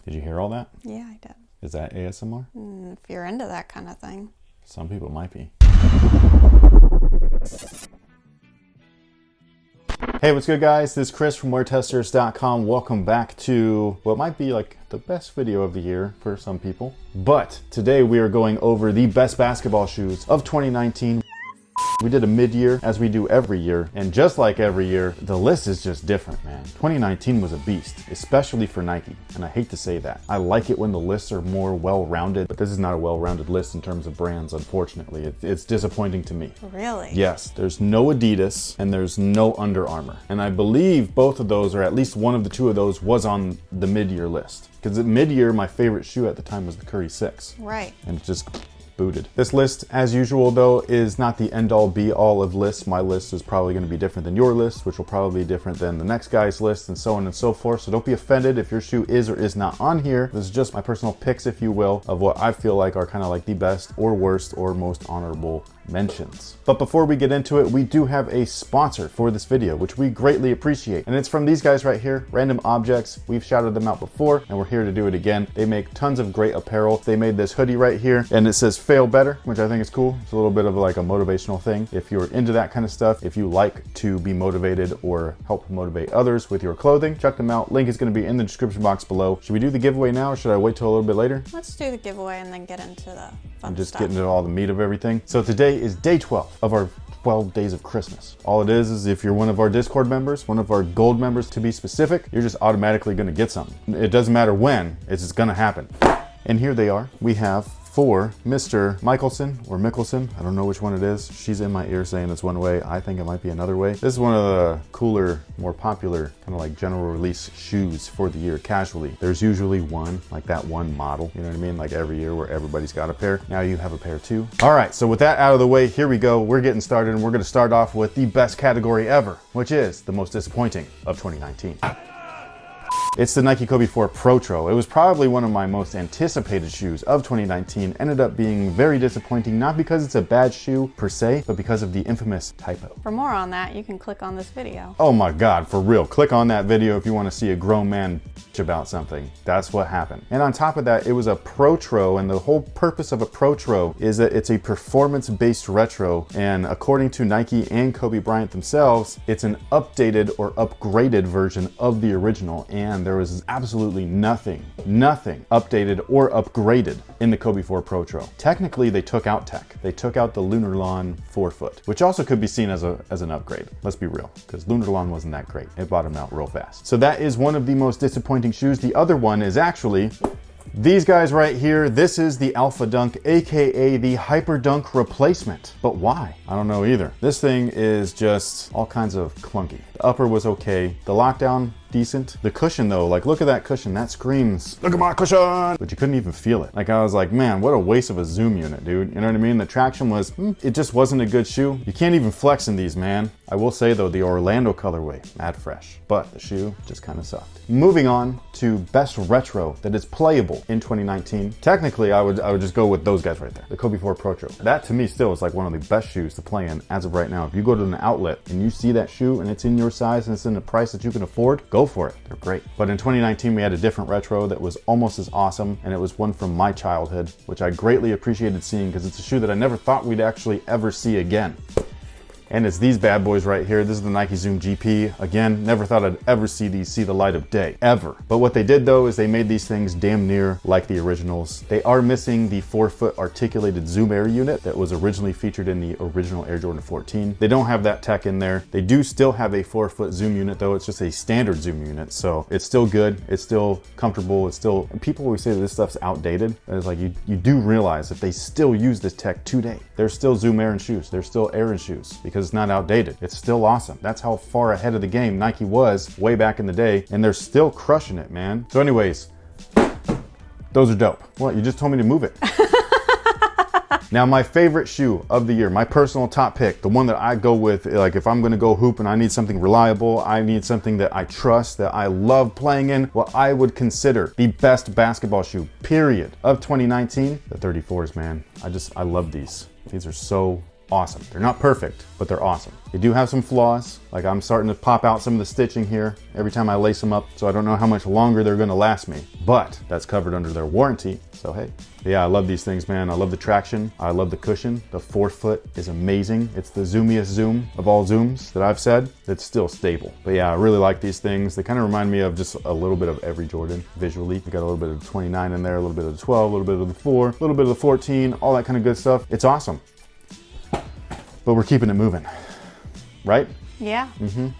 Did you hear all that? Yeah, I did. Is that ASMR? If you're into that kind of thing. Some people might be. Hey, what's good, guys? This is Chris from WearTesters.com. Welcome back to what might be like the best video of the year for some people. But today we are going over the best basketball shoes of 2019. We did a mid-year, as we do every year, and just like every year, the list is just different, man. 2019 was a beast, especially for Nike, and I hate to say that. I like it when the lists are more well-rounded, but this is not a well-rounded list in terms of brands, unfortunately. It's disappointing to me. Really? Yes, there's no Adidas, and there's no Under Armour. And I believe both of those, or at least one of the two of those, was on the mid-year list. Because at mid-year, my favorite shoe at the time was the Curry 6. Right. And it just booted. This list, as usual though, is not the end-all be-all of lists. My list is probably going to be different than your list, which will probably be different than the next guy's list, and so on and so forth. So don't be offended if your shoe is or is not on here. This is just my personal picks, if you will, of what I feel like are kind of like the best or worst or most honorable mentions. But before we get into it, we do have a sponsor for this video, which we greatly appreciate. And it's from these guys right here, Random Objects. We've shouted them out before, and we're here to do it again. They make tons of great apparel. They made this hoodie right here, and it says fail better, which I think is cool. It's a little bit of like a motivational thing. If you're into that kind of stuff, if you like to be motivated or help motivate others with your clothing, check them out. Link is going to be in the description box below. Should we do the giveaway now, or should I wait till a little bit later? Let's do the giveaway and then get into the fun And just stuff. get into all the meat of everything. So today is day 12 of our 12 days of Christmas. All it is if you're one of our Discord members, one of our gold members to be specific, you're just automatically gonna get something. It doesn't matter when, it's just gonna happen. And here they are. We have for Mr. Michelson or Mickelson, I don't know which one it is. She's in my ear saying it's one way. I think it might be another way. This is one of the cooler, more popular, kind of like general release shoes for the year casually. There's usually one, like that one model, you know what I mean? Like every year where everybody's got a pair. Now you have a pair too. All right, so with that out of the way, here we go. We're getting started, and we're gonna start off with the best category ever, which is the most disappointing of 2019. It's the Nike Kobe 4 Protro. It was probably one of my most anticipated shoes of 2019. Ended up being very disappointing, not because it's a bad shoe per se, but because of the infamous typo. For more on that, you can click on this video. Oh my God, for real. Click on that video if you want to see a grown man bitch about something. That's what happened. And on top of that, it was a Protro, and the whole purpose of a Protro is that it's a performance-based retro, and according to Nike and Kobe Bryant themselves, it's an updated or upgraded version of the original, and there was absolutely nothing updated or upgraded in the Kobe 4 Protro. Technically, they took out tech. They took out the Lunarlon forefoot, which also could be seen as an upgrade. Let's be real, because Lunarlon wasn't that great. It bottomed out real fast. So that is one of the most disappointing shoes. The other one is actually these guys right here. This is the Alpha Dunk, aka the Hyper Dunk replacement. But why? I don't know either. This thing is just all kinds of clunky. The upper was okay. The lockdown, decent. The cushion though, like look at that cushion. That screams, look at my cushion! But you couldn't even feel it. Like I was like, man, what a waste of a Zoom unit, dude. You know what I mean? The traction was, it just wasn't a good shoe. You can't even flex in these, man. I will say though, the Orlando colorway, mad fresh. But the shoe just kind of sucked. Moving on to best retro that is playable in 2019. Technically, I would just go with those guys right there. The Kobe 4 Protro. That to me still is like one of the best shoes to play in as of right now. If you go to an outlet and you see that shoe and it's in your size and it's in a price that you can afford, go for it. They're great. But in 2019, we had a different retro that was almost as awesome, and it was one from my childhood, which I greatly appreciated seeing because it's a shoe that I never thought we'd actually ever see again. And it's these bad boys right here. This is the Nike Zoom GP. Again, never thought I'd ever see these see the light of day, ever. But what they did though is they made these things damn near like the originals. They are missing the 4-foot articulated Zoom Air unit that was originally featured in the original Air Jordan 14. They don't have that tech in there. They do still have a 4-foot Zoom unit though. It's just a standard Zoom unit. So it's still good. It's still comfortable. It's still, people always say that this stuff's outdated. And it's like, you do realize that they still use this tech today. There's still Zoom Air in shoes. There's still Air in shoes because it's not outdated. It's still awesome. That's how far ahead of the game Nike was way back in the day, and they're still crushing it, man. So anyways, those are dope. What, you just told me to move it. Now, my favorite shoe of the year, my personal top pick, the one that I go with, like if I'm gonna go hoop and I need something reliable, I need something that I trust, that I love playing in, what I would consider the best basketball shoe, period, of 2019, the 34s, man. I love these. These are so awesome. They're not perfect, but they're awesome. They do have some flaws. Like I'm starting to pop out some of the stitching here every time I lace them up, so I don't know how much longer they're gonna last me, but that's covered under their warranty, so hey. Yeah, I love these things, man. I love the traction. I love the cushion. The forefoot is amazing. It's the zoomiest zoom of all zooms that I've said. It's still stable. But yeah, I really like these things. They kind of remind me of just a little bit of every Jordan visually. You got a little bit of the 29 in there, a little bit of the 12, a little bit of the 4, a little bit of the 14, all that kind of good stuff. It's awesome. But we're keeping it moving, right? Yeah.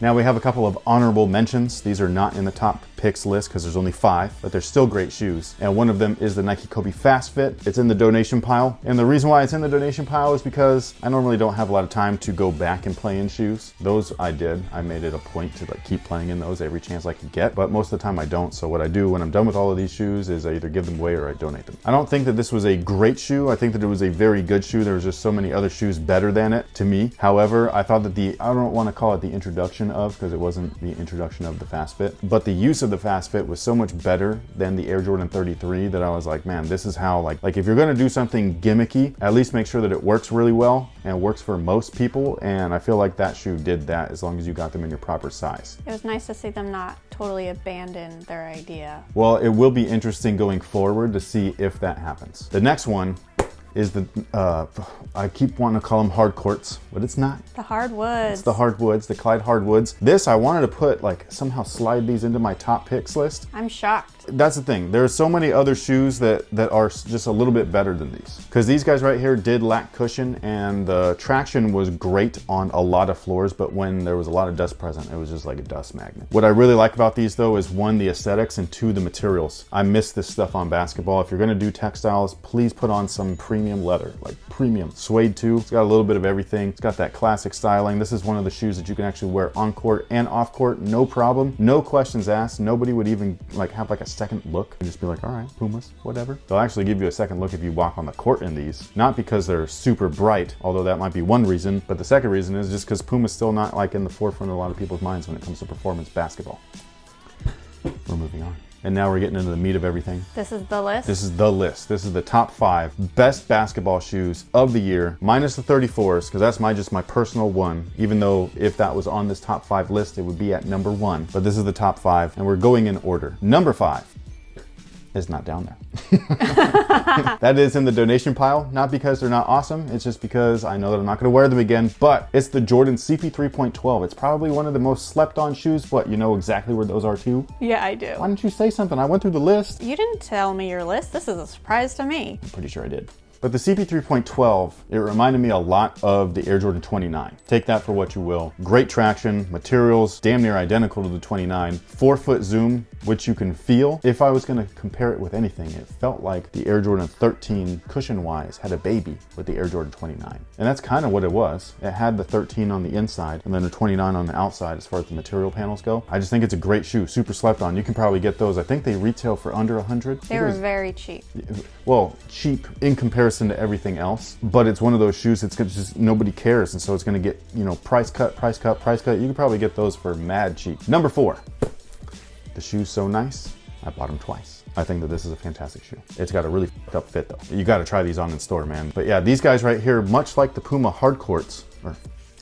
Now we have a couple of honorable mentions. These are not in the top picks list because there's only 5, but they're still great shoes. And one of them is the Nike Kobe Fast Fit. It's in the donation pile. And the reason why it's in the donation pile is because I normally don't have a lot of time to go back and play in shoes. Those I did. I made it a point to like keep playing in those every chance I could get, but most of the time I don't. So what I do when I'm done with all of these shoes is I either give them away or I donate them. I don't think that this was a great shoe. I think that it was a very good shoe. There was just so many other shoes better than it to me. However, I thought that I don't want to call it the introduction of, because it wasn't the introduction of the Fast Fit, but the use of the Fast Fit was so much better than the Air Jordan 33 that I was like, man, this is how like if you're going to do something gimmicky, at least make sure that it works really well and works for most people. And I feel like that shoe did that as long as you got them in your proper size. It was nice to see them not totally abandon their idea. Well, it will be interesting going forward to see if that happens. The next one is the, I keep wanting to call them hard courts, but it's not. The hardwoods. It's the hardwoods, the Clyde hardwoods. This, I wanted to put like, somehow slide these into my top picks list. I'm shocked. That's the thing. There's so many other shoes that are just a little bit better than these. Because these guys right here did lack cushion and the traction was great on a lot of floors, but when there was a lot of dust present, it was just like a dust magnet. What I really like about these though is 1, the aesthetics, and 2, the materials. I miss this stuff on basketball. If you're gonna do textiles, please put on some premium leather, like premium. Suede too. It's got a little bit of everything. It's got that classic styling. This is one of the shoes that you can actually wear on court and off court, no problem. No questions asked. Nobody would even like have like a second look and just be like, all right, Pumas, whatever. They'll actually give you a second look if you walk on the court in these. Not because they're super bright, although that might be one reason, but the second reason is just because Puma's still not like in the forefront of a lot of people's minds when it comes to performance basketball. We're moving on. And now we're getting into the meat of everything. This is the list? This is the list. This is the top 5 best basketball shoes of the year, minus the 34s, because that's just my personal one, even though if that was on this top 5 list, it would be at number 1. But this is the top 5, and we're going in order. Number 5 is not down there. That is in the donation pile, not because they're not awesome, it's just because I know that I'm not gonna wear them again, but it's the Jordan CP 3.12. It's probably one of the most slept on shoes. What, you know exactly where those are too? Yeah, I do. Why didn't you say something? I went through the list. You didn't tell me your list. This is a surprise to me. I'm pretty sure I did. But the CP 3.12, it reminded me a lot of the Air Jordan 29. Take that for what you will. Great traction, materials, damn near identical to the 29. 4-foot zoom, which you can feel. If I was gonna compare it with anything, it felt like the Air Jordan 13 cushion-wise had a baby with the Air Jordan 29. And that's kind of what it was. It had the 13 on the inside and then the 29 on the outside as far as the material panels go. I just think it's a great shoe, super slept on. You can probably get those. I think they retail for under 100. They were very cheap. Well, cheap in comparison to everything else, but it's one of those shoes that's just nobody cares, and so it's going to get, you know, price cut. You can probably get those for mad cheap. Number 4, the shoe's so nice I bought them twice. I think that this is a fantastic shoe. It's got a really fucked up fit though. You got to try these on in store, man. But yeah, these guys right here, much like the Puma hardcourts, or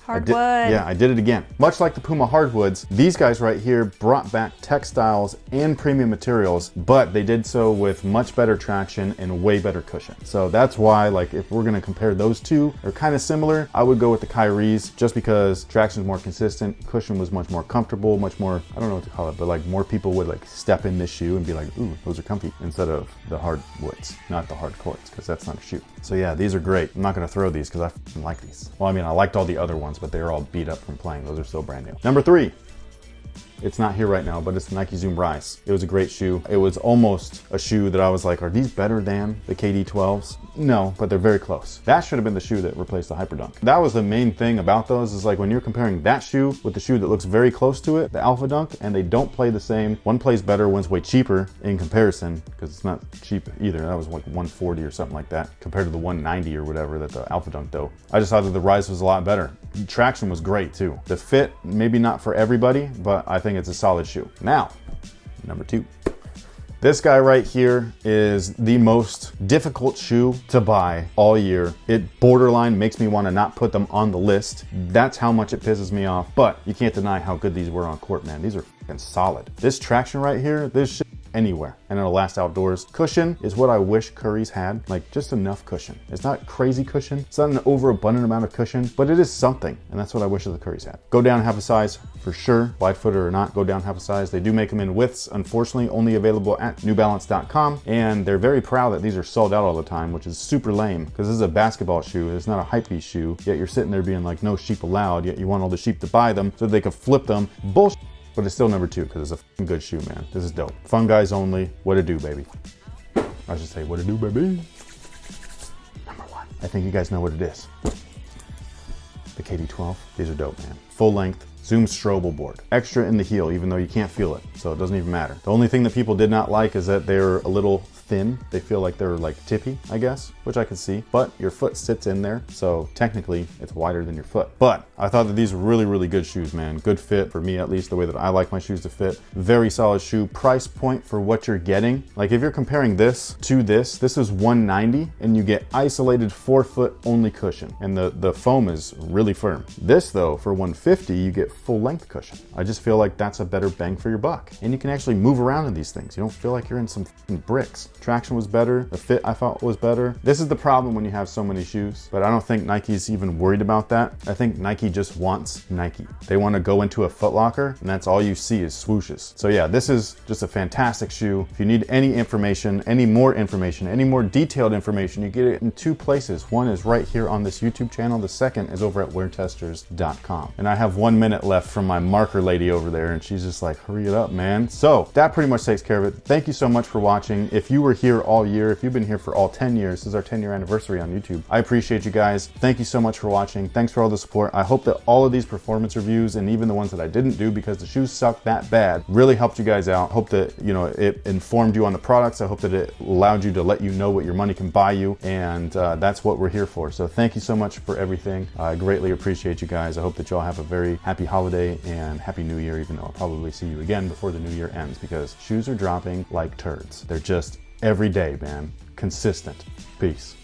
Hardwood. I did it again. Much like the Puma hardwoods, these guys right here brought back textiles and premium materials, but they did so with much better traction and way better cushion. So that's why, like, if we're gonna compare those two, they're kind of similar. I would go with the Kyrie's just because traction is more consistent, cushion was much more comfortable, much more, I don't know what to call it, but like more people would like step in this shoe and be like, ooh, those are comfy, instead of the hardwoods, not the hardcourts, because that's not a shoe. So yeah, these are great. I'm not gonna throw these because I fucking like these. Well, I mean, I liked all the other ones, but they're all beat up from playing. Those are still brand new. Number 3. It's not here right now, but it's the Nike Zoom Rise. It was a great shoe. It was almost a shoe that I was like, are these better than the KD 12s? No, but they're very close. That should have been the shoe that replaced the Hyperdunk. That was the main thing about those, is like when you're comparing that shoe with the shoe that looks very close to it, the Alpha Dunk, and they don't play the same. One plays better, one's way cheaper in comparison, because it's not cheap either. That was like 140 or something like that, compared to the 190 or whatever that the Alpha Dunk though. I just thought that the Rise was a lot better. The traction was great too. The fit, maybe not for everybody, but I think it's a solid shoe. Now, number 2. This guy right here is the most difficult shoe to buy all year. It borderline makes me want to not put them on the list. That's how much it pisses me off, but you can't deny how good these were on court, man. These are fucking solid. This traction right here, this shit anywhere, and it'll last outdoors. Cushion is what I wish Curry's had, like just enough cushion. It's not crazy cushion, it's not an overabundant amount of cushion, but it is something, and that's what I wish the Curry's had. Go down half a size for sure, wide footer or not, go down half a size. They do make them in widths, unfortunately only available at newbalance.com, and they're very proud that these are sold out all the time, which is super lame, because this is a basketball shoe, it's not a hypebeast shoe, yet you're sitting there being like, no sheep allowed, yet you want all the sheep to buy them so they can flip them. Bullshit. But it's still number 2 because it's a fucking good shoe, man. This is dope. Fun guys only. What it do, baby? I should say, what it do, baby? Number 1. I think you guys know what it is. The KD12. These are dope, man. Full length. Zoom Strobel board. Extra in the heel, even though you can't feel it. So it doesn't even matter. The only thing that people did not like is that they're a little thin. They feel like they're like tippy, I guess, which I can see, but your foot sits in there. So technically it's wider than your foot. But I thought that these were really, really good shoes, man. Good fit for me, at least the way that I like my shoes to fit. Very solid shoe. Price point for what you're getting. Like if you're comparing this to this is $190 and you get isolated 4-foot only cushion. And the foam is really firm. This though, for $150, you get full length cushion. I just feel like that's a better bang for your buck. And you can actually move around in these things. You don't feel like you're in some bricks. Traction was better. The fit I thought was better. This is the problem when you have so many shoes, but I don't think Nike's even worried about that. I think Nike just wants Nike. They want to go into a Foot Locker and that's all you see is swooshes. So yeah, this is just a fantastic shoe. If you need any information, any more detailed information, you get it in 2 places. One is right here on this YouTube channel. The second is over at WearTesters.com. And I have 1 minute left from my marker lady over there and she's just like, hurry it up, man. So that pretty much takes care of it. Thank you so much for watching. If you were here all year, if you've been here for all 10 years, this is our 10-year anniversary on YouTube. I appreciate you guys. Thank you so much for watching. Thanks for all the support. I hope that all of these performance reviews and even the ones that I didn't do because the shoes suck that bad really helped you guys out. Hope that, you know, it informed you on the products. I hope that it allowed you to let you know what your money can buy you, and that's what we're here for. So thank you so much for everything. I greatly appreciate you guys. I hope that y'all have a very happy holiday and happy new year, even though I'll probably see you again before the new year ends because shoes are dropping like turds. They're just every day, man. Consistent. Peace.